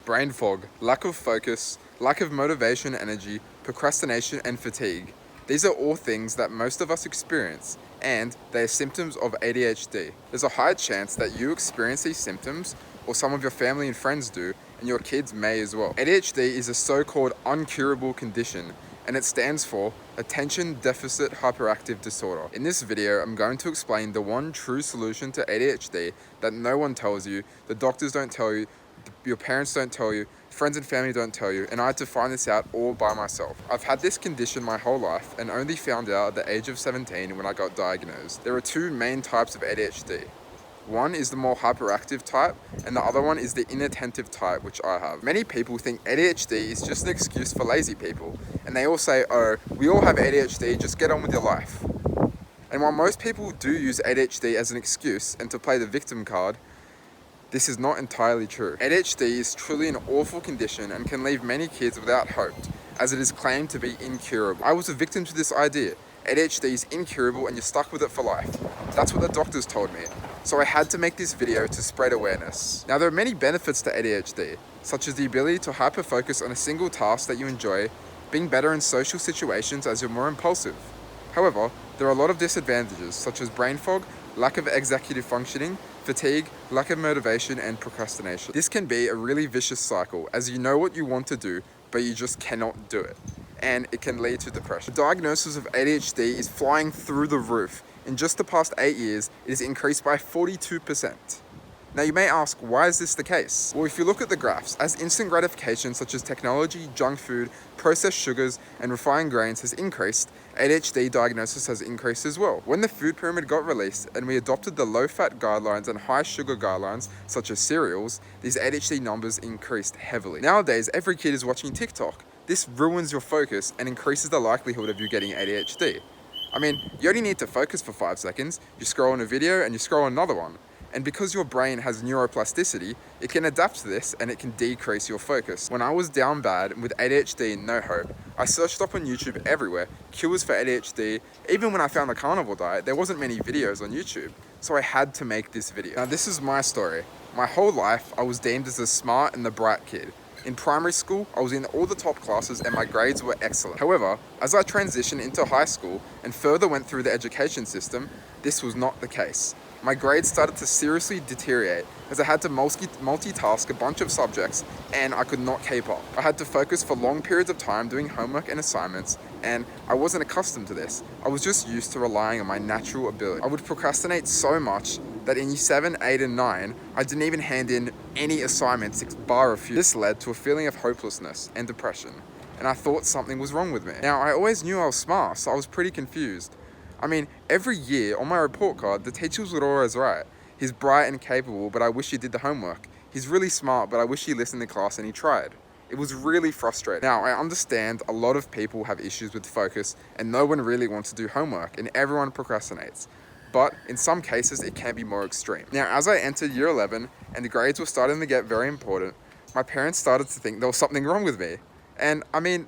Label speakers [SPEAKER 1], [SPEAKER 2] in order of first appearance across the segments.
[SPEAKER 1] brain fog, lack of focus, lack of motivation, energy, procrastination, and fatigue. These are all things that most of us experience, and they are symptoms of ADHD. There's a high chance that you experience these symptoms, or some of your family and friends do, and your kids may as well. ADHD is a so-called incurable condition, and it stands for Attention Deficit Hyperactive Disorder. In this video, I'm going to explain the one true solution to ADHD that no one tells you, the doctors don't tell you, your parents don't tell you, friends and family don't tell you, and I had to find this out all by myself. I've had this condition my whole life and only found out at the age of 17 when I got diagnosed. There are two main types of ADHD. One is the more hyperactive type, and the other one is the inattentive type, which I have. Many people think ADHD is just an excuse for lazy people, and they all say, oh, we all have ADHD, just get on with your life. And while most people do use ADHD as an excuse and to play the victim card, this is not entirely true. ADHD is truly an awful condition and can leave many kids without hope, as it is claimed to be incurable. I was a victim to this idea. ADHD is incurable and you're stuck with it for life. That's what the doctors told me. So I had to make this video to spread awareness. Now there are many benefits to ADHD, such as the ability to hyper-focus on a single task that you enjoy, being better in social situations as you're more impulsive. However, there are a lot of disadvantages, such as brain fog, lack of executive functioning, fatigue, lack of motivation, and procrastination. This can be a really vicious cycle, as you know what you want to do, but you just cannot do it. And it can lead to depression. The diagnosis of ADHD is flying through the roof. In just the past 8 years, it has increased by 42%. Now you may ask, why is this the case? Well, if you look at the graphs, as instant gratification such as technology, junk food, processed sugars, and refined grains has increased, ADHD diagnosis has increased as well. When the food pyramid got released and we adopted the low-fat guidelines and high-sugar guidelines, such as cereals, these ADHD numbers increased heavily. Nowadays, every kid is watching TikTok. This ruins your focus and increases the likelihood of you getting ADHD. I mean, you only need to focus for 5 seconds, you scroll on a video and you scroll on another one. And because your brain has neuroplasticity, it can adapt to this and it can decrease your focus. When I was down bad with ADHD and no hope, I searched up on YouTube everywhere, cures for ADHD. Even when I found the Carnivore Diet, there wasn't many videos on YouTube. So I had to make this video. Now this is my story. My whole life, I was deemed as the smart and the bright kid. In primary school, I was in all the top classes and my grades were excellent. However, as I transitioned into high school and further went through the education system, this was not the case. My grades started to seriously deteriorate as I had to multitask a bunch of subjects and I could not keep up. I had to focus for long periods of time doing homework and assignments, and I wasn't accustomed to this. I was just used to relying on my natural ability. I would procrastinate so much that in year 7, 8, and 9, I didn't even hand in any assignments bar a few. This led to a feeling of hopelessness and depression, and I thought something was wrong with me. Now, I always knew I was smart, so I was pretty confused. I mean, every year on my report card, the teachers would always write, he's bright and capable, but I wish he did the homework. He's really smart, but I wish he listened to class and he tried. It was really frustrating. Now, I understand a lot of people have issues with focus and no one really wants to do homework and everyone procrastinates. But in some cases, it can be more extreme. Now, as I entered year 11 and the grades were starting to get very important, my parents started to think there was something wrong with me. And I mean,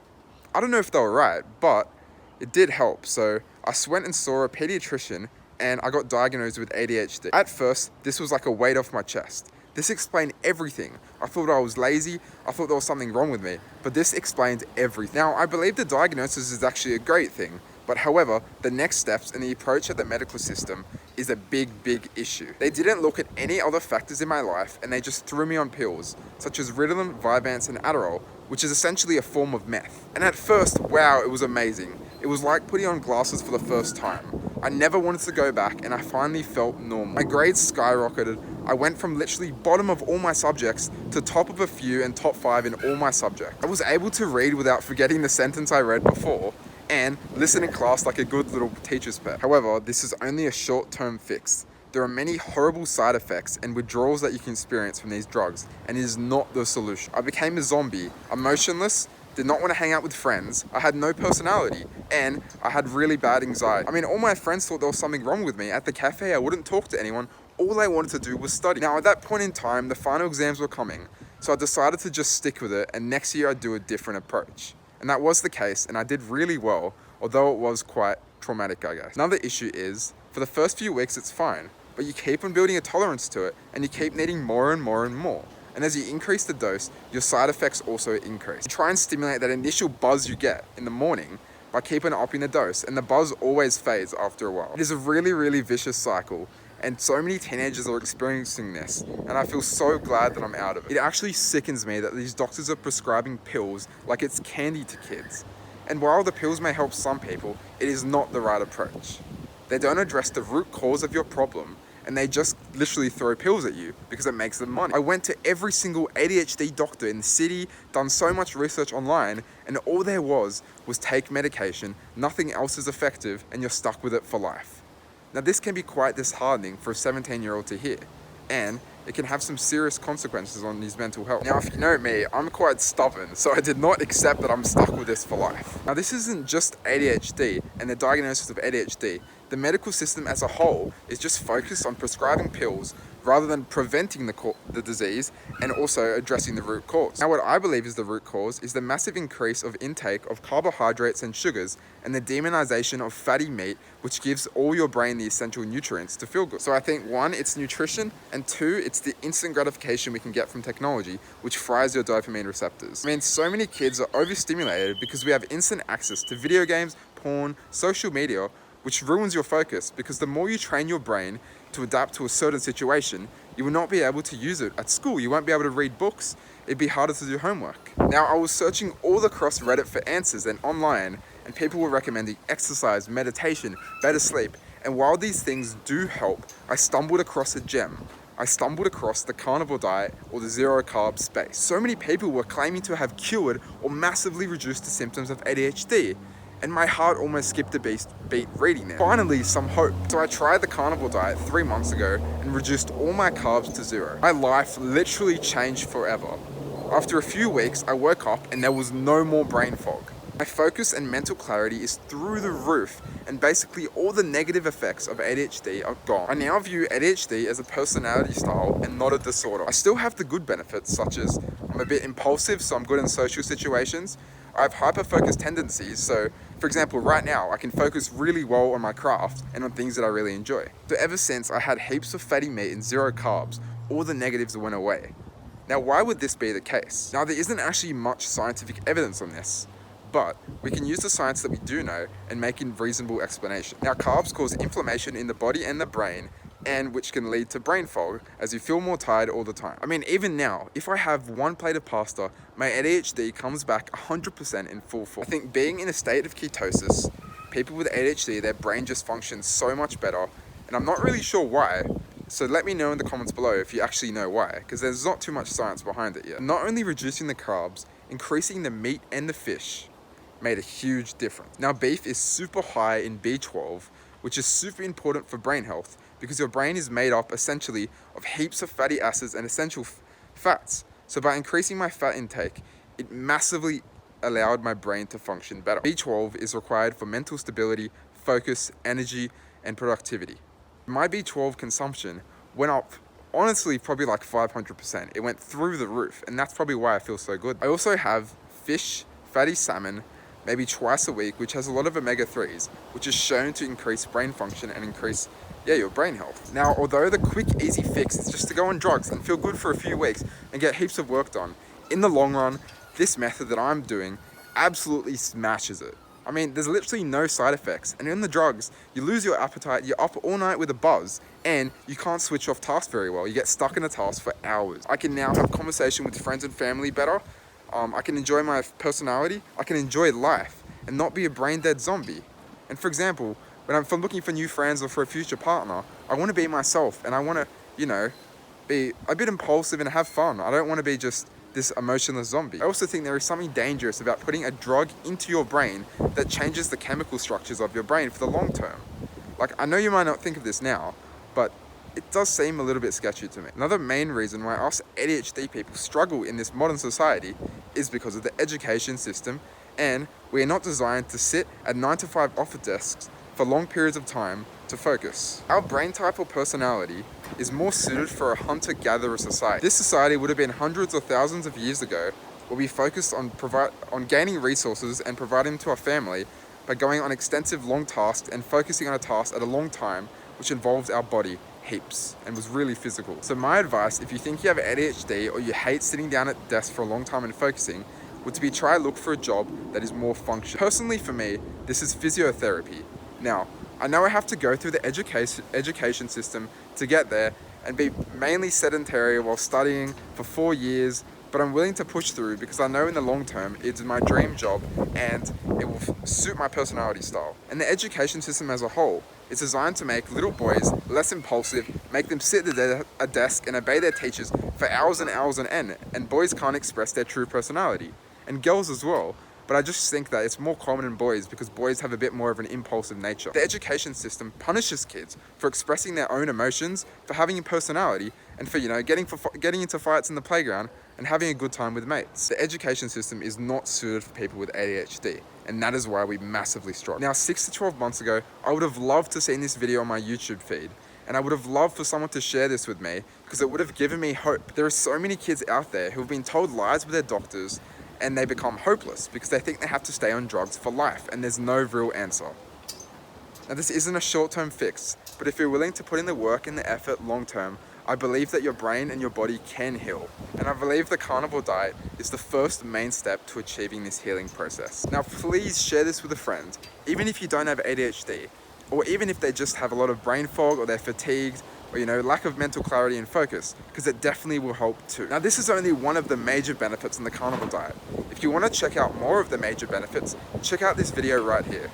[SPEAKER 1] I don't know if they were right, but it did help. So I went and saw a pediatrician and I got diagnosed with ADHD. At first, this was like a weight off my chest. This explained everything. I thought I was lazy, I thought there was something wrong with me, but this explained everything. Now, I believe the diagnosis is actually a great thing, but however, the next steps and the approach at the medical system is a big issue. They didn't look at any other factors in my life and they just threw me on pills, such as Ritalin, Vyvanse, and Adderall, which is essentially a form of meth. And at first, wow, it was amazing. It was like putting on glasses for the first time. I never wanted to go back and I finally felt normal. My grades skyrocketed. I went from literally bottom of all my subjects to top of a few and top 5 in all my subjects. I was able to read without forgetting the sentence I read before and listen in class like a good little teacher's pet. However, this is only a short-term fix. There are many horrible side effects and withdrawals that you can experience from these drugs, and it is not the solution. I became a zombie, emotionless, did not want to hang out with friends, I had no personality, and I had really bad anxiety. I mean, all my friends thought there was something wrong with me. At the cafe, I wouldn't talk to anyone. All I wanted to do was study. Now, at that point in time, the final exams were coming, so I decided to just stick with it, and next year I'd do a different approach. And that was the case, and I did really well, although it was quite traumatic, I guess. Another issue is, for the first few weeks, it's fine, but you keep on building a tolerance to it, and you keep needing more and more and more. And as you increase the dose, your side effects also increase. Try and stimulate that initial buzz you get in the morning by keeping upping the dose, and the buzz always fades after a while. It is a really, really vicious cycle, and so many teenagers are experiencing this, and I feel so glad that I'm out of it. It actually sickens me that these doctors are prescribing pills like it's candy to kids. And while the pills may help some people, it is not the right approach. They don't address the root cause of your problem, and they just literally throw pills at you because it makes them money. I went to every single ADHD doctor in the city, done so much research online, and all there was take medication, nothing else is effective, and you're stuck with it for life. Now this can be quite disheartening for a 17-year-old to hear, and it can have some serious consequences on his mental health. Now, if you know me, I'm quite stubborn, so I did not accept that I'm stuck with this for life. Now, this isn't just ADHD and the diagnosis of ADHD. The medical system as a whole is just focused on prescribing pills rather than preventing the disease and also addressing the root cause. Now, what I believe is the root cause is the massive increase of intake of carbohydrates and sugars and the demonization of fatty meat, which gives all your brain the essential nutrients to feel good. So I think 1, it's nutrition, and 2, it's the instant gratification we can get from technology, which fries your dopamine receptors. I mean, so many kids are overstimulated because we have instant access to video games, porn, social media, which ruins your focus, because the more you train your brain to adapt to a certain situation, you will not be able to use it at school. You won't be able to read books. It'd be harder to do homework. Now, I was searching all across Reddit for answers and online, and people were recommending exercise, meditation, better sleep. And while these things do help, I stumbled across a gem. I stumbled across the Carnivore Diet, or the zero carb space. So many people were claiming to have cured or massively reduced the symptoms of ADHD. And my heart almost skipped a beat reading them. Finally, some hope. So I tried the Carnivore Diet 3 months ago and reduced all my carbs to 0. My life literally changed forever. After a few weeks, I woke up and there was no more brain fog. My focus and mental clarity is through the roof, and basically all the negative effects of ADHD are gone. I now view ADHD as a personality style and not a disorder. I still have the good benefits, such as I'm a bit impulsive, so I'm good in social situations. I have hyper-focused tendencies, so for example, right now, I can focus really well on my craft and on things that I really enjoy. So ever since I had heaps of fatty meat and 0 carbs, all the negatives went away. Now, why would this be the case? Now, there isn't actually much scientific evidence on this, but we can use the science that we do know and make a reasonable explanation. Now, carbs cause inflammation in the body and the brain, and which can lead to brain fog as you feel more tired all the time. I mean, even now, if I have 1 plate of pasta, my ADHD comes back 100% in full force. I think being in a state of ketosis, people with ADHD, their brain just functions so much better, and I'm not really sure why. So let me know in the comments below if you actually know why, because there's not too much science behind it yet. Not only reducing the carbs, increasing the meat and the fish made a huge difference. Now, beef is super high in B12, which is super important for brain health, because your brain is made up essentially of heaps of fatty acids and essential fats. So by increasing my fat intake, it massively allowed my brain to function better. B12 is required for mental stability, focus, energy, and productivity. My B12 consumption went up, honestly, probably like 500%. It went through the roof, and that's probably why I feel so good. I also have fish, fatty salmon, maybe twice a week, which has a lot of omega-3s, which is shown to increase brain function and increase your brain health. Now, although the quick, easy fix is just to go on drugs and feel good for a few weeks and get heaps of work done, in the long run, this method that I'm doing absolutely smashes it. I mean, there's literally no side effects, and in the drugs, you lose your appetite, you're up all night with a buzz, and you can't switch off tasks very well. You get stuck in a task for hours. I can now have conversation with friends and family better. I can enjoy my personality. I can enjoy life and not be a brain-dead zombie. And for example, if I'm looking for new friends or for a future partner, I want to be myself, and I want to, be a bit impulsive and have fun. I don't want to be just this emotionless zombie. I also think there is something dangerous about putting a drug into your brain that changes the chemical structures of your brain for the long term. Like, I know you might not think of this now, but it does seem a little bit sketchy to me. Another main reason why us ADHD people struggle in this modern society is because of the education system, and we are not designed to sit at 9 to 5 office desks for long periods of time to focus. Our brain type or personality is more suited for a hunter-gatherer society. This society would have been hundreds or thousands of years ago, where we focused on gaining resources and providing them to our family by going on extensive long tasks and focusing on a task at a long time, which involves our body heaps and was really physical. So my advice, if you think you have ADHD or you hate sitting down at the desk for a long time and focusing, would to be try look for a job that is more functional. Personally for me, this is physiotherapy. Now, I know I have to go through the education system to get there and be mainly sedentary while studying for 4 years, but I'm willing to push through because I know in the long term it's my dream job and it will suit my personality style. And the education system as a whole is designed to make little boys less impulsive, make them sit at a desk and obey their teachers for hours and hours on end, and boys can't express their true personality, and girls as well. But I just think that it's more common in boys because boys have a bit more of an impulsive nature. The education system punishes kids for expressing their own emotions, for having a personality, and for getting into fights in the playground and having a good time with mates. The education system is not suited for people with ADHD, and that is why we massively struggle. Now, 6 to 12 months ago, I would have loved to see this video on my YouTube feed, and I would have loved for someone to share this with me because it would have given me hope. There are so many kids out there who have been told lies with their doctors, and they become hopeless because they think they have to stay on drugs for life and there's no real answer. Now, this isn't a short-term fix, but if you're willing to put in the work and the effort long-term, I believe that your brain and your body can heal. And I believe the carnivore diet is the first main step to achieving this healing process. Now, please share this with a friend, even if you don't have ADHD, or even if they just have a lot of brain fog or they're fatigued, or lack of mental clarity and focus, because it definitely will help too. Now, this is only one of the major benefits in the carnivore diet. If you want to check out more of the major benefits, check out this video right here.